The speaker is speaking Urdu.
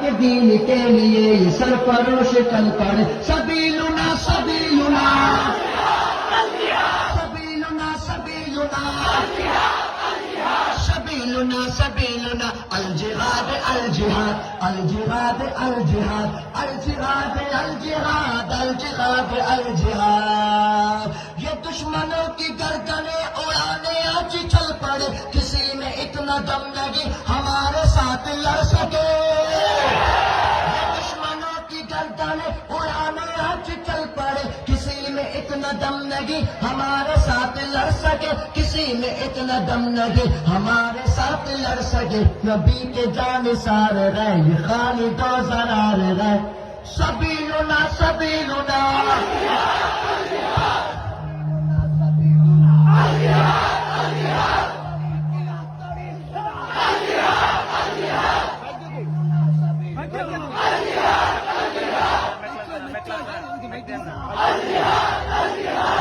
کے دین کے لیے یہ سرفروش چل پڑے سبیلنا سبیلنا سبیلنا سبیلنا سبیلنا سبیلنا الجہاد الجہاد الجہاد الجہاد الجہاد الجہاد الجہاد الجہاد یہ دشمنوں کی گردنیں اڑانے آج چل پڑے کسی میں اتنا دم لگے ہمارے ساتھ لڑ سکے یہ دشمنوں کی گردنیں اڑانے آج چل پڑے کسی میں اتنا دم لگے ہمارے ساتھ لڑ سکے کسی میں اتنا دم لگے ہمارے ساتھ لڑ سکے نبی کے جانثار رہے یہ خالد و زرار رہے سبیلنا سبیلنا الجہاد